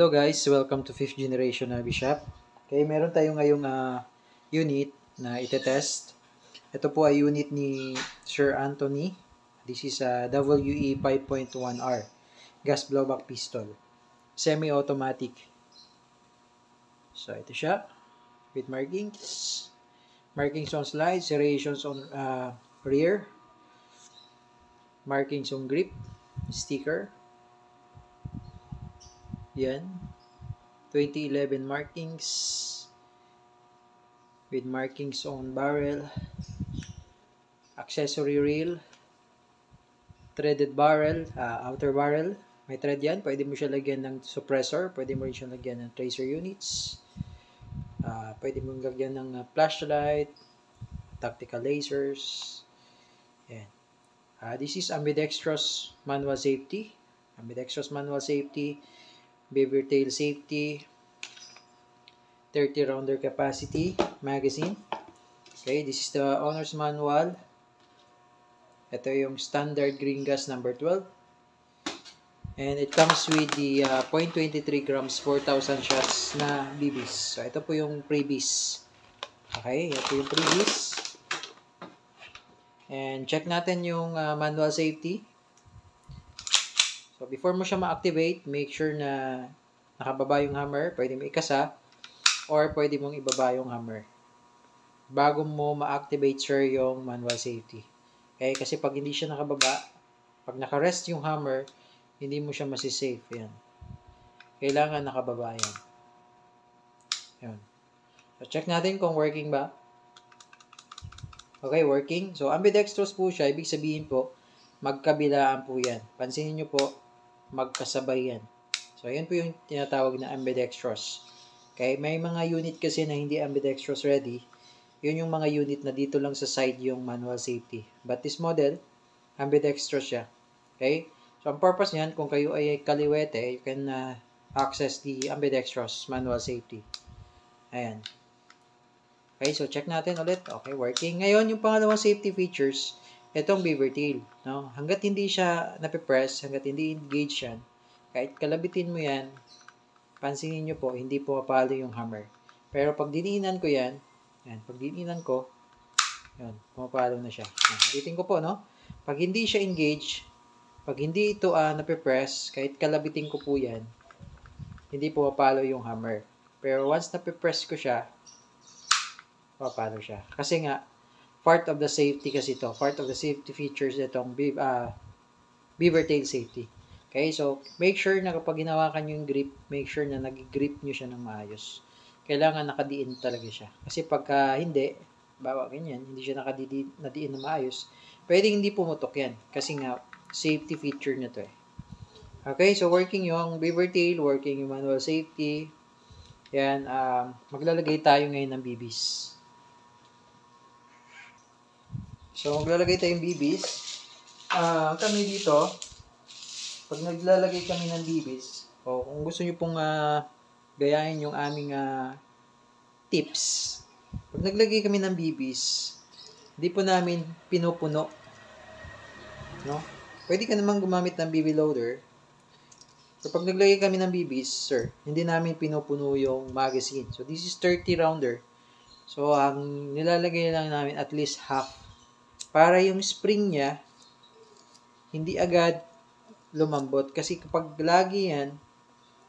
Hello guys, welcome to 5th generation Bishop. Okay, meron tayong ngayong unit na itetest. Ito po ay unit ni Sir Anthony. This is a WE 5.1R gas blowback pistol. Semi-automatic. So ito siya with markings. Markings on slide, serrations on rear. Markings on grip, sticker. Yan. 2011 markings with markings on barrel, accessory reel, threaded barrel, outer barrel. May thread yan. Pwede mo siya lagyan ng suppressor. Pwede mo rin siya lagyan ng tracer units. Pwede mo lagyan ng flashlight, tactical lasers. Yan. This is ambidextrous manual safety. Ambidextrous manual safety. Beaver tail safety, 30 rounder capacity magazine. Okay, this is the owner's manual. Ito yung standard green gas number 12. And it comes with the 0.23 grams 4,000 shots na BBs. So ito po yung previous. Okay, ito yung previous. And check natin yung manual safety. So, before mo siya ma-activate, make sure na nakababa yung hammer. Pwede mo ikasa or pwede mong ibaba yung hammer bago mo ma-activate, sir, yung manual safety. Okay? Kasi pag hindi siya nakababa, pag naka-rest yung hammer, hindi mo siya masisafe. Yan. Kailangan nakababa yan. Yan. So, check natin kung working ba. Okay, working. So, ambidextrous po siya. Ibig sabihin po, magkabilaan po yan. Pansinin nyo po, magkasabay yan. So, yun po yung tinatawag na ambidextrous. Okay? May mga unit kasi na hindi ambidextrous ready. Yun yung mga unit na dito lang sa side yung manual safety. But this model, ambidextrous siya. Okay? So, ang purpose niyan, kung kayo ay kaliwete, you can access the ambidextrous manual safety. Ayan. Okay, so check natin ulit. Okay, working. Ngayon, yung pangalawang safety features, itong beaver tail, no? Hanggat hindi siya napipress, hanggat hindi engage yan, kahit kalabitin mo yan, pansinin nyo po, hindi pumapalo yung hammer. Pero pag diniinan ko yan, pag diniinan ko, yan, pumapalo na siya. Ulitin ko po, no? Pag hindi siya engage, pag hindi ito napipress, kahit kalabitin ko po yan, hindi pumapalo yung hammer. Pero once napipress ko siya, pumapalo siya. Kasi nga, part of the safety kasi ito. Part of the safety features itong beaver tail safety. Okay, so make sure na kapag hinawakan nyo yung grip, make sure na nag-grip nyo siya ng maayos. Kailangan nakadiin talaga siya. Kasi pagka hindi, bawa ganyan, hindi siya nakadiin na maayos, pwedeng hindi pumutok yan. Kasi nga, safety feature na to eh. Okay, so working yung beaver tail, working yung manual safety. Yan, maglalagay tayo ngayon ng BBs. So, maglalagay tayong BBs. Kami dito, pag naglalagay kami ng BBs, o kung gusto nyo pong gayahin yung aming tips, pag naglagay kami ng BBs, hindi po namin pinupuno. No? Pwede ka naman gumamit ng BB loader. So, pag naglagay kami ng BBs, sir, hindi namin pinupuno yung magazine. So, this is 30 rounder. So, ang nilalagay lang namin at least half. Para yung spring niya, hindi agad lumambot. Kasi kapag lagi yan,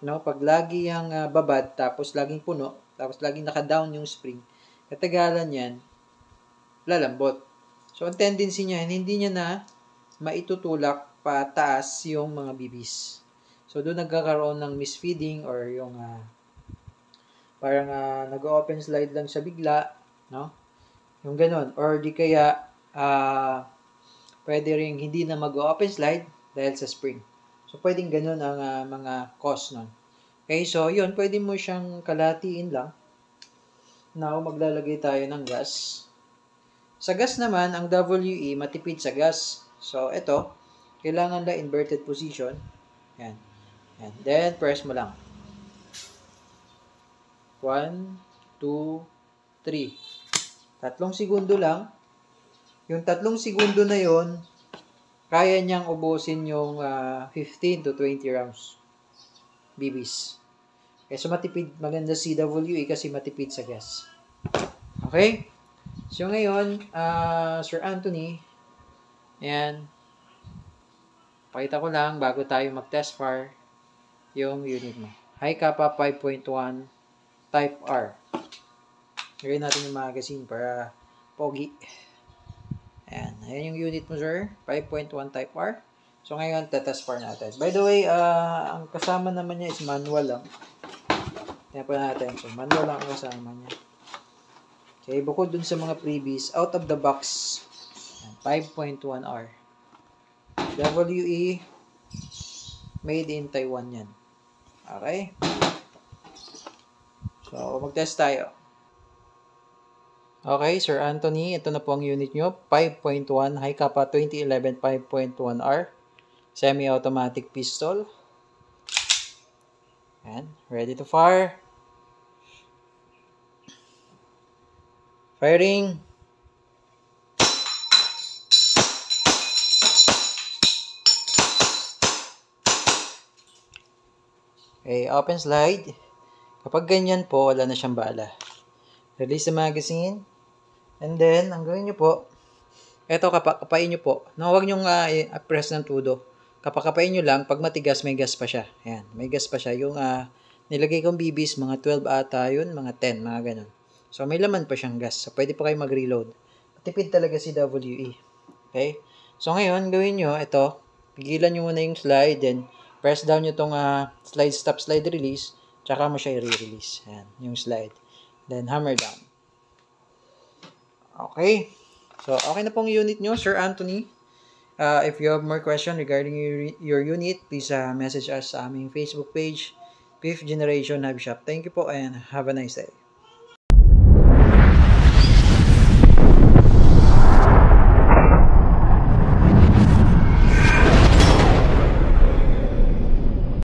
no, pag lagi yung babad, tapos laging puno, tapos laging naka-down yung spring, katagalan yan, lalambot. So, ang tendency niya, hindi niya na maitutulak pataas yung mga BBs. So, doon nagkakaroon ng misfeeding or yung parang nag-open slide lang siya bigla, no? Yung ganun. Or di kaya, pwede rin hindi na mag-open slide dahil sa spring. So, pwedeng ganun ang mga cause nun. Okay, so yun, pwede mo siyang kalatiin lang. Now, maglalagay tayo ng gas. Sa gas naman, ang WE matipid sa gas. So, ito, kailangan na inverted position. Yan. Yan. Then, press mo lang. 1, 2, 3. 3 segundo lang. Yung 3 segundo na yon, kaya niyang ubusin yung 15 to 20 rounds BBs. Okay, so matipid, maganda CWE kasi matipid sa gas. Okay? So ngayon, Sir Anthony, ayan, pakita ko lang bago tayo mag-test fire yung unit mo. High Kappa 5.1 Type R. Lagyan natin yung magazine para pogi. Ayan. Ayan yung unit mo, sir. 5.1 Type R. So, ngayon, tetest fire natin. By the way, ang kasama naman niya is manual lang. Tingnan po natin. So, manual lang ang kasama niya. Okay, bukod dun sa mga freebies, out of the box, 5.1 R. WE, made in Taiwan yan. Okay? So, mag-test tayo. Okay, Sir Anthony, ito na po ang unit nyo. 5.1, High Kappa 2011 5.1R. Semi-automatic pistol. And ready to fire. Firing. Okay, open slide. Kapag ganyan po, wala na siyang bala. Release the magazine. And then, ang gawin nyo po, eto kapain nyo po. No, huwag nyo press ng tudo. Kapakapain nyo lang, pag matigas, may gas pa siya. Ayan, may gas pa siya. Yung nilagay kong BBs, mga 12 ata yun, mga 10, mga ganun. So, may laman pa siyang gas. So, pwede pa kayo mag-reload. Tipid talaga si WE. Okay? So, ngayon, gawin nyo, ito, pigilan nyo muna yung slide, then press down nyo itong slide stop, slide release, tsaka mo siya i-release. Ayan, yung slide. Then, hammer down. Okay. So, okay na pong unit nyo, Sir Anthony. If you have more question regarding your unit, please message us sa aming Facebook page, 5th Generation Hobby Shop. Thank you po and have a nice day.